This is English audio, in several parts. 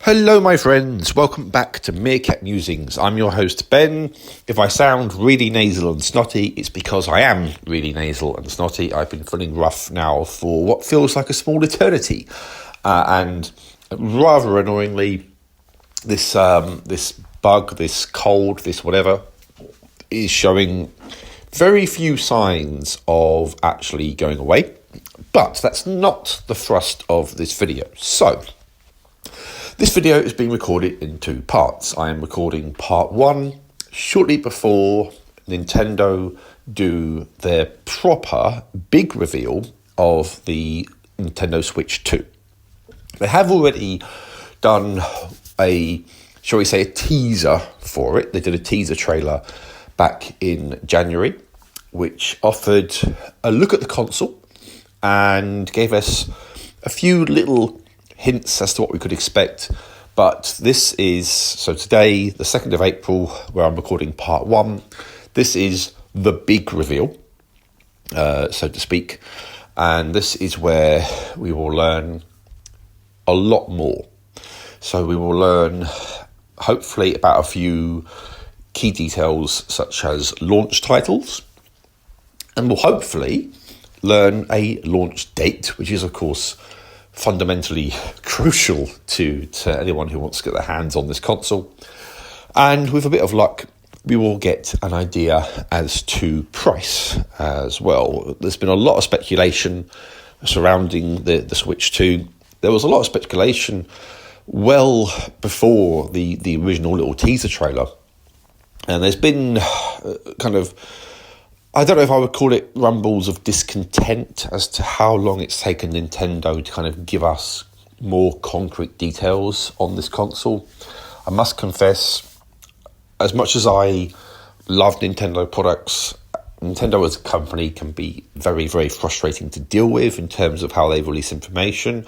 Hello my friends, welcome back to Meerkat Musings. I'm your host Ben. If I sound really nasal and snotty, it's because I am really nasal and snotty. I've been feeling rough now for what feels like a small eternity. And rather annoyingly, this bug, this cold, this whatever, is showing very few signs of actually going away. But that's not the thrust of this video. So, this video is being recorded in two parts. I am recording part one shortly before Nintendo do their proper big reveal of the Nintendo Switch 2. They have already done a teaser for it. They did a teaser trailer back in January, which offered a look at the console and gave us a few little hints as to what we could expect. But this is, so today, the 2nd of April, where I'm recording part one, this is the big reveal, so to speak. And this is where we will learn a lot more. So we will learn, hopefully, about a few key details, such as launch titles. And we'll hopefully learn a launch date, which is, of course, fundamentally crucial to anyone who wants to get their hands on this console. And with a bit of luck, we will get an idea as to price as well. There's been a lot of speculation surrounding the Switch 2. There was a lot of speculation well before the original little teaser trailer. And there's been I don't know if I would call it rumbles of discontent as to how long it's taken Nintendo to kind of give us more concrete details on this console. I must confess, as much as I love Nintendo products, Nintendo as a company can be very, very frustrating to deal with in terms of how they release information.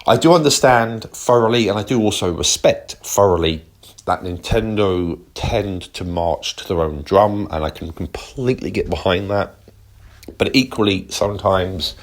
I do understand thoroughly, and I do also respect thoroughly, that Nintendo tend to march to their own drum, and I can completely get behind that. But equally, sometimes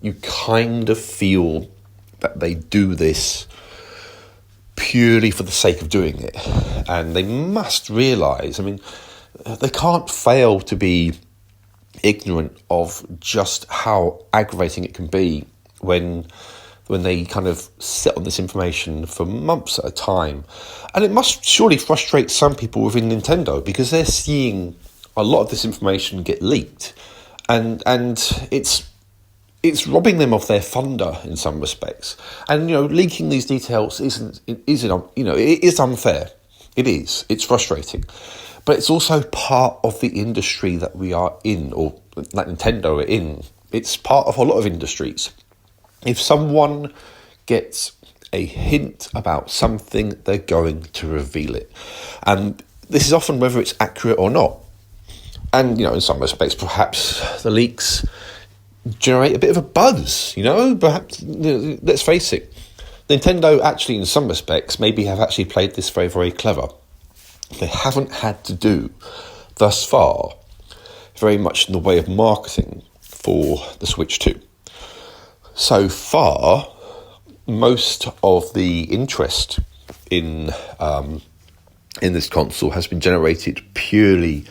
you kind of feel that they do this purely for the sake of doing it. And they must realise, they can't fail to be ignorant of just how aggravating it can be when they kind of sit on this information for months at a time. And it must surely frustrate some people within Nintendo, because they're seeing a lot of this information get leaked. And it's robbing them of their thunder in some respects. And, leaking these details it is unfair. It is. It's frustrating. But it's also part of the industry that we are in, or that Nintendo are in. It's part of a lot of industries. If someone gets a hint about something, they're going to reveal it. And this is often whether it's accurate or not. And, in some respects, perhaps the leaks generate a bit of a buzz, Perhaps, let's face it, Nintendo actually, in some respects, maybe have actually played this very, very clever. They haven't had to do, thus far, very much in the way of marketing for the Switch 2. So far, most of the interest in this console has been generated purely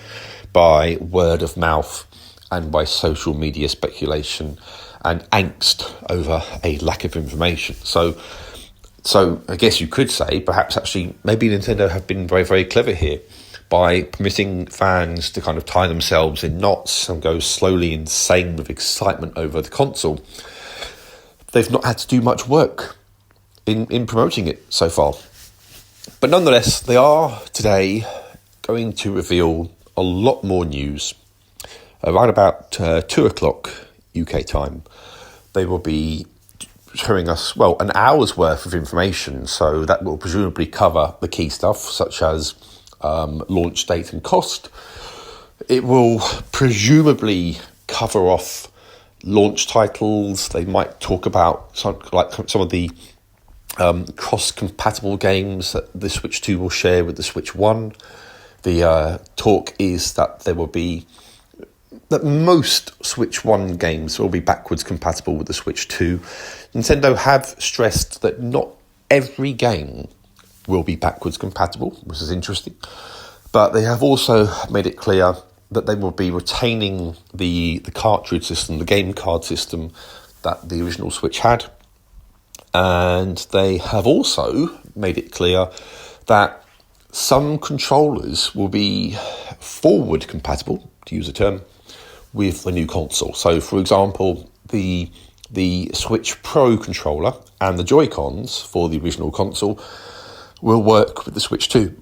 by word of mouth and by social media speculation and angst over a lack of information. So I guess you could say, perhaps actually, maybe Nintendo have been very, very clever here by permitting fans to kind of tie themselves in knots and go slowly insane with excitement over the console. They've not had to do much work in promoting it so far. But nonetheless, they are today going to reveal a lot more news. Around about 2 o'clock UK time, they will be showing us, an hour's worth of information. So that will presumably cover the key stuff, such as launch date and cost. It will presumably cover off launch titles. They might talk about some of the cross-compatible games that the Switch 2 will share with the Switch 1. The talk is that that most Switch 1 games will be backwards compatible with the Switch 2. Nintendo have stressed that not every game will be backwards compatible, which is interesting. But they have also made it clear that they will be retaining the cartridge system, the game card system that the original Switch had. And they have also made it clear that some controllers will be forward compatible, to use a term, with the new console. So, for example, the Switch Pro controller and the Joy-Cons for the original console will work with the Switch 2.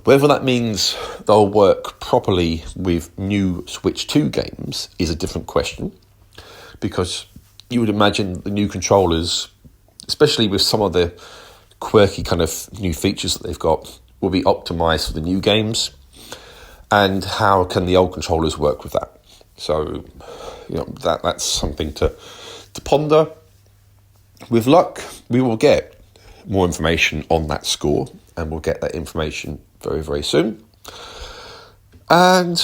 Whether that means they'll work properly with new Switch 2 games is a different question, because you would imagine the new controllers, especially with some of the quirky kind of new features that they've got, will be optimized for the new games. And how can the old controllers work with that? So, that's something to ponder. With luck, we will get more information on that score, and we'll get that information very, very soon. And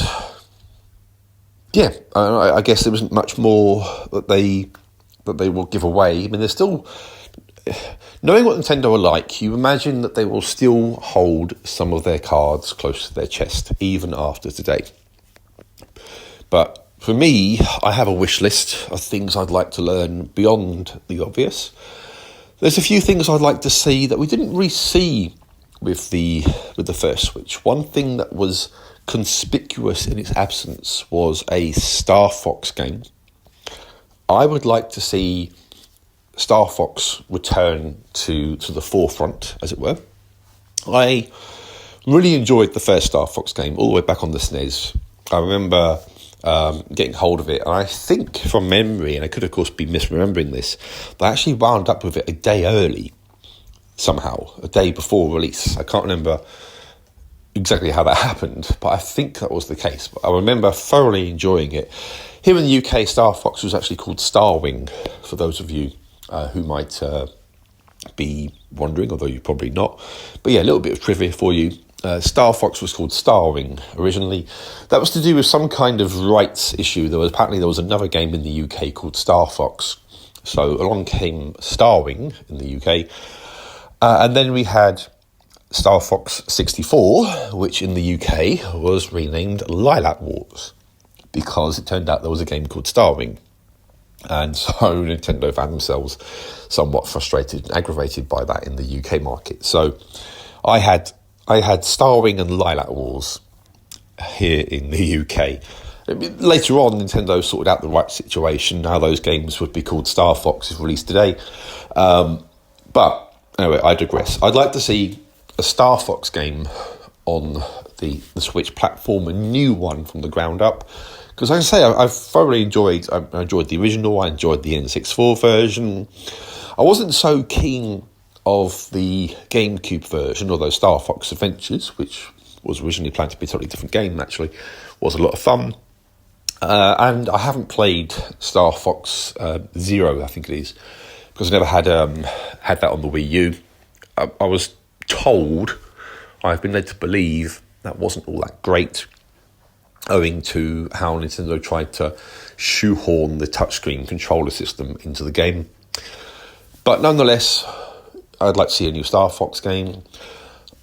yeah, I guess there isn't much more that they will give away. I mean, there's still, knowing what Nintendo are like, you imagine that they will still hold some of their cards close to their chest, even after today. But for me, I have a wish list of things I'd like to learn beyond the obvious. There's a few things I'd like to see that we didn't really see with the first Switch. One thing that was conspicuous in its absence was a Star Fox game. I would like to see Star Fox return to the forefront, as it were. I really enjoyed the first Star Fox game all the way back on the SNES. I remember getting hold of it, and I think from memory, and I could of course be misremembering this, but I actually wound up with it a day early somehow, a day before release. I can't remember exactly how that happened, but I think that was the case. But I remember thoroughly enjoying it. Here in the UK, Star Fox was actually called Starwing, for those of you who might be wondering, although you're probably not. But yeah, a little bit of trivia for you. Star Fox was called Starwing originally. That was to do with some kind of rights issue. There was another game in the UK called Star Fox. So along came Starwing in the UK. And then we had Star Fox 64, which in the UK was renamed Lilac Wars, because it turned out there was a game called Starwing. And so Nintendo found themselves somewhat frustrated and aggravated by that in the UK market. So I had Starwing and Lilac Wars here in the UK. Later on, Nintendo sorted out the right situation. Now those games would be called Star Fox, if released today. But anyway, I digress. I'd like to see a Star Fox game on the Switch platform, a new one from the ground up. Because like I say, I've thoroughly enjoyed the original, I enjoyed the N64 version. I wasn't so keen of the GameCube version, although Star Fox Adventures, which was originally planned to be a totally different game, actually, was a lot of fun. And I haven't played Star Fox Zero, I think it is, because I never had that on the Wii U. I was told, I've been led to believe, that wasn't all that great, owing to how Nintendo tried to shoehorn the touchscreen controller system into the game. But nonetheless, I'd like to see a new Star Fox game.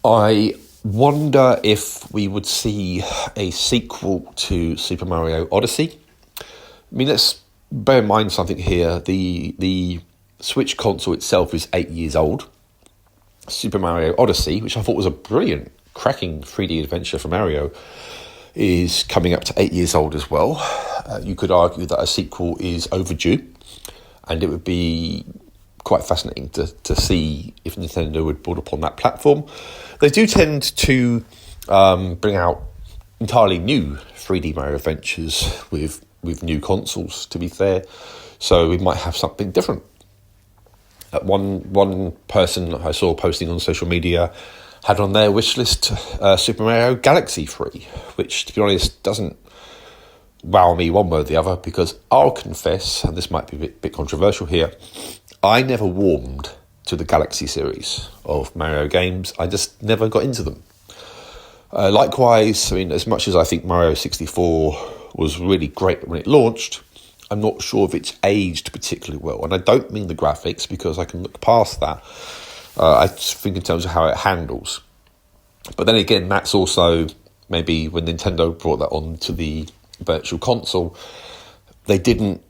I wonder if we would see a sequel to Super Mario Odyssey. I mean, let's bear in mind something here. The Switch console itself is 8 years old. Super Mario Odyssey, which I thought was a brilliant, cracking 3D adventure for Mario, is coming up to 8 years old as well. You could argue that a sequel is overdue, and it would be quite fascinating to see if Nintendo would build upon that platform. They do tend to bring out entirely new 3D Mario adventures with new consoles, to be fair, so we might have something different. One person I saw posting on social media had on their wish list Super Mario Galaxy 3, which, to be honest, doesn't wow me one way or the other, because I'll confess, and this might be a bit controversial here, I never warmed to the Galaxy series of Mario games. I just never got into them. Likewise, I mean, as much as I think Mario 64 was really great when it launched, I'm not sure if it's aged particularly well. And I don't mean the graphics, because I can look past that. I just think in terms of how it handles. But then again, that's also maybe when Nintendo brought that onto the Virtual Console, they didn't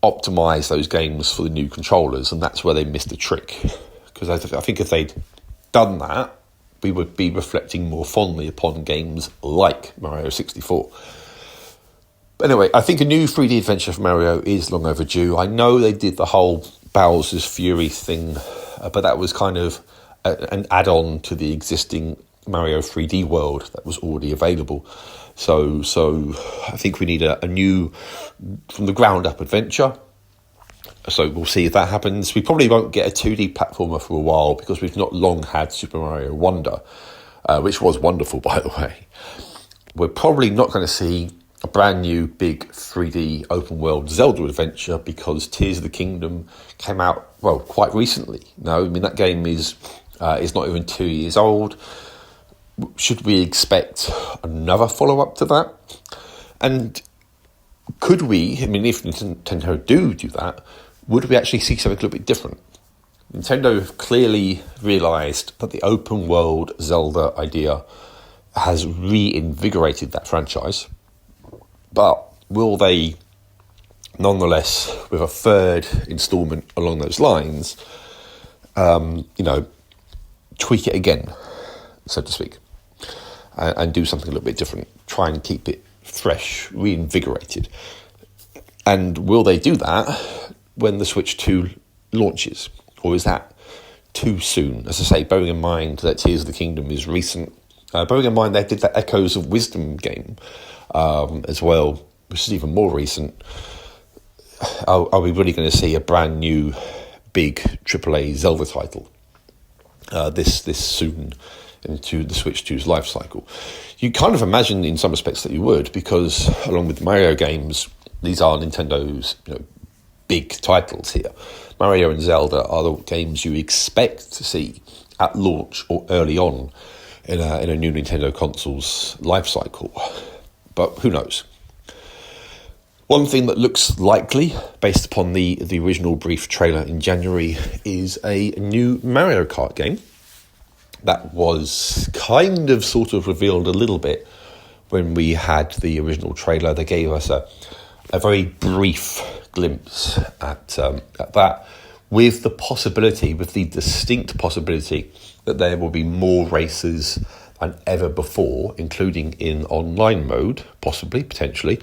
optimize those games for the new controllers, and that's where they missed the trick. Because I think if they'd done that, we would be reflecting more fondly upon games like Mario 64. But anyway, I think a new 3D adventure for Mario is long overdue. I know they did the whole Bowser's Fury thing, but that was kind of an add-on to the existing Mario 3D world that was already available. So I think we need a new, from the ground up adventure. So we'll see if that happens. We probably won't get a 2D platformer for a while because we've not long had Super Mario Wonder, which was wonderful, by the way. We're probably not going to see a brand new big 3D open world Zelda adventure because Tears of the Kingdom came out, well, quite recently. No, I mean, that game is not even 2 years old. Should we expect another follow-up to that? And could we, I mean, if Nintendo do that, would we actually see something a little bit different? Nintendo have clearly realised that the open world Zelda idea has reinvigorated that franchise. But will they, nonetheless, with a third instalment along those lines, tweak it again, so to speak, and do something a little bit different, try and keep it fresh, reinvigorated? And will they do that when the Switch 2 launches? Or is that too soon? As I say, bearing in mind that Tears of the Kingdom is recent, bearing in mind they did that Echoes of Wisdom game as well, which is even more recent. Are we really going to see a brand new big AAA Zelda title this soon into the Switch 2's life cycle? You kind of imagine in some respects that you would, because along with the Mario games, these are Nintendo's big titles here. Mario and Zelda are the games you expect to see at launch or early on in a new Nintendo console's life cycle. But who knows? One thing that looks likely, based upon the original brief trailer in January, is a new Mario Kart game. That was kind of sort of revealed a little bit when we had the original trailer. They gave us a very brief glimpse at that, with the distinct possibility that there will be more races than ever before, including in online mode, potentially.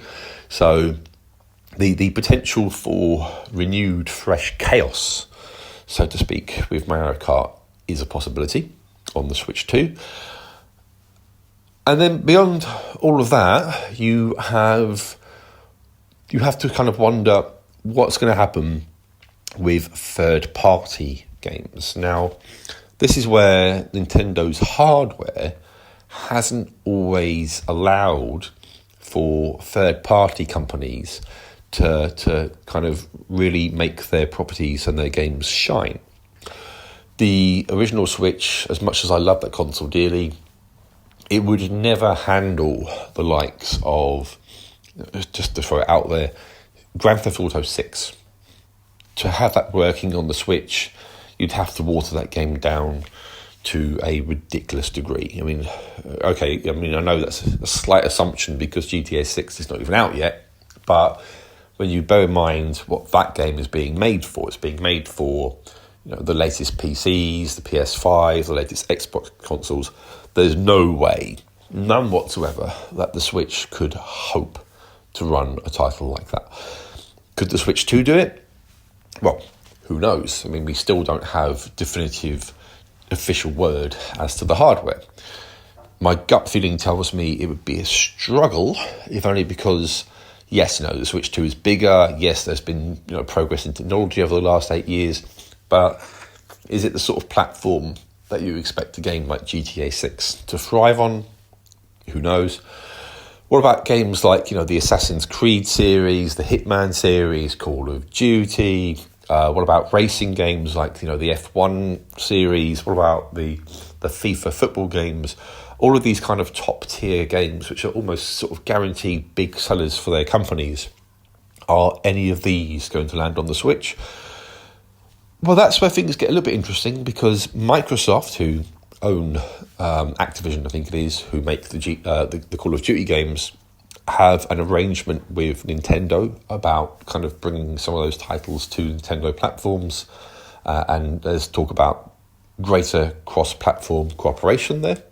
So the potential for renewed, fresh chaos, so to speak, with Mario Kart is a possibility on the Switch 2. And then beyond all of that, you have to kind of wonder what's going to happen with third-party games. Now, this is where Nintendo's hardware hasn't always allowed for third-party companies to kind of really make their properties and their games shine. The original Switch, as much as I love that console dearly, it would never handle the likes of, just to throw it out there, Grand Theft Auto 6. To have that working on the Switch, you'd have to water that game down to a ridiculous degree. I mean, I know that's a slight assumption because GTA 6 is not even out yet, but when you bear in mind what that game is being made for, it's being made for the latest PCs, the PS5, the latest Xbox consoles. There's no way, none whatsoever, that the Switch could hope to run a title like that. Could the Switch 2 do it? Well, who knows? I mean, we still don't have definitive official word as to the hardware. My gut feeling tells me it would be a struggle, if only because, yes, the Switch 2 is bigger. Yes, there's been progress in technology over the last 8 years, but is it the sort of platform that you expect a game like GTA 6 to thrive on? Who knows? What about games like, the Assassin's Creed series, the Hitman series, Call of Duty? What about racing games like, the F1 series? What about the FIFA football games? All of these kind of top-tier games, which are almost sort of guaranteed big sellers for their companies. Are any of these going to land on the Switch? Well, that's where things get a little bit interesting, because Microsoft, who own Activision, I think it is, who make the Call of Duty games, have an arrangement with Nintendo about kind of bringing some of those titles to Nintendo platforms, and there's talk about greater cross-platform cooperation there.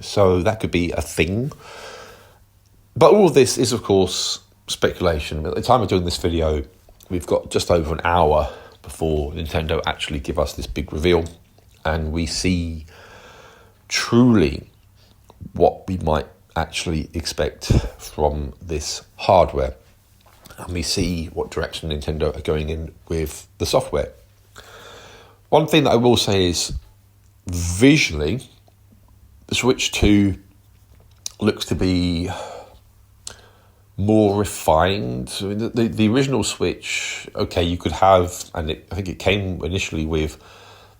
So that could be a thing. But all of this is, of course, speculation. At the time of doing this video, we've got just over an hour before Nintendo actually give us this big reveal, and we see truly what we might actually expect from this hardware, and we see what direction Nintendo are going in with the software. One thing that I will say is, visually, the Switch 2 looks to be more refined. I mean, the original Switch, okay, you could have, and I think it came initially with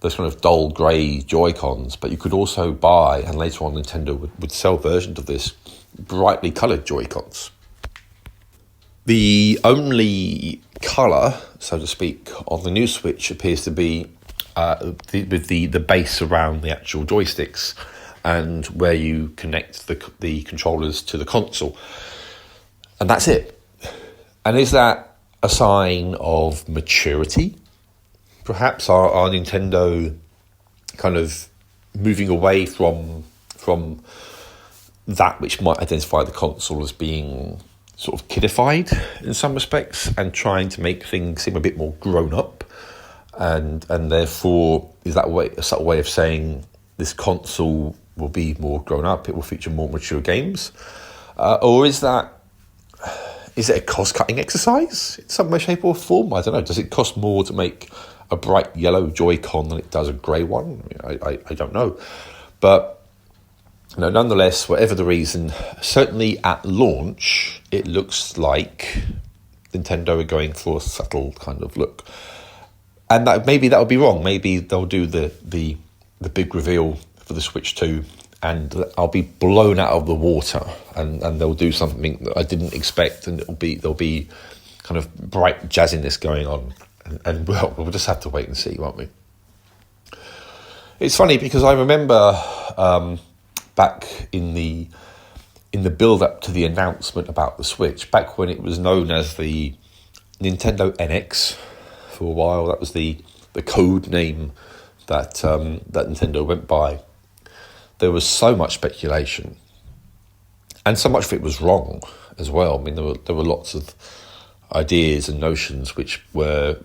those kind of dull grey Joy-Cons, but you could also buy, and later on Nintendo would sell versions of this, brightly coloured Joy-Cons. The only colour, so to speak, on the new Switch appears to be with the base around the actual joysticks and where you connect the controllers to the console. And that's it. And is that a sign of maturity? Perhaps are Nintendo kind of moving away from that which might identify the console as being sort of kidified in some respects, and trying to make things seem a bit more grown up, and therefore is that a subtle way of saying this console will be more grown up, it will feature more mature games, or is it a cost-cutting exercise in some way, shape or form? I don't know. Does it cost more to make a bright yellow Joy-Con than it does a grey one? I don't know. But nonetheless, whatever the reason, certainly at launch, it looks like Nintendo are going for a subtle kind of look. And maybe that'll be wrong. Maybe they'll do the big reveal for the Switch 2, and I'll be blown out of the water, and they'll do something that I didn't expect, and there'll be kind of bright jazziness going on, and we'll just have to wait and see, won't we? It's funny because I remember back in the build-up to the announcement about the Switch, back when it was known as the Nintendo NX for a while. That was the code name that Nintendo went by. There was so much speculation, and so much of it was wrong as well. I mean, there were lots of ideas and notions which were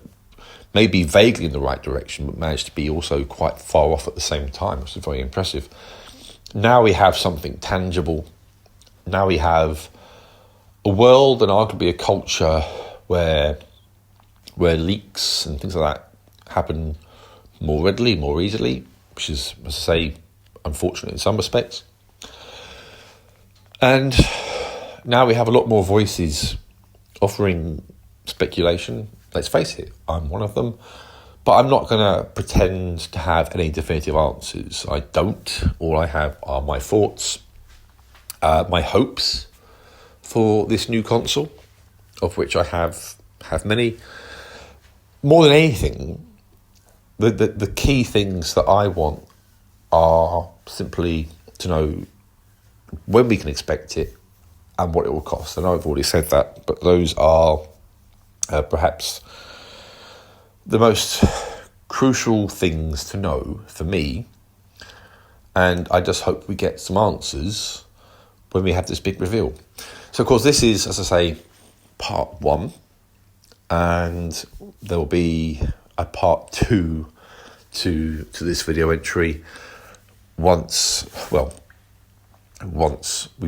maybe vaguely in the right direction, but managed to be also quite far off at the same time, which is very impressive. Now we have something tangible. Now we have a world and arguably a culture where leaks and things like that happen more readily, more easily, which is, as I say, unfortunate in some respects. And now we have a lot more voices offering speculation. Let's face it, I'm one of them. But I'm not going to pretend to have any definitive answers. I don't. All I have are my thoughts, my hopes for this new console, of which I have many. More than anything, the key things that I want are simply to know when we can expect it and what it will cost. I know I've already said that, but those are perhaps the most crucial things to know for me. And I just hope we get some answers when we have this big reveal. So, of course, this is, as I say, part one. And there will be a part two to this video entry once we've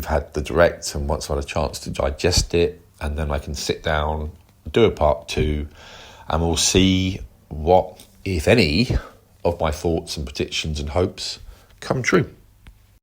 had the direct and once I've had a chance to digest it, and then I can sit down, do a part two, and we'll see what, if any, of my thoughts and predictions and hopes come true.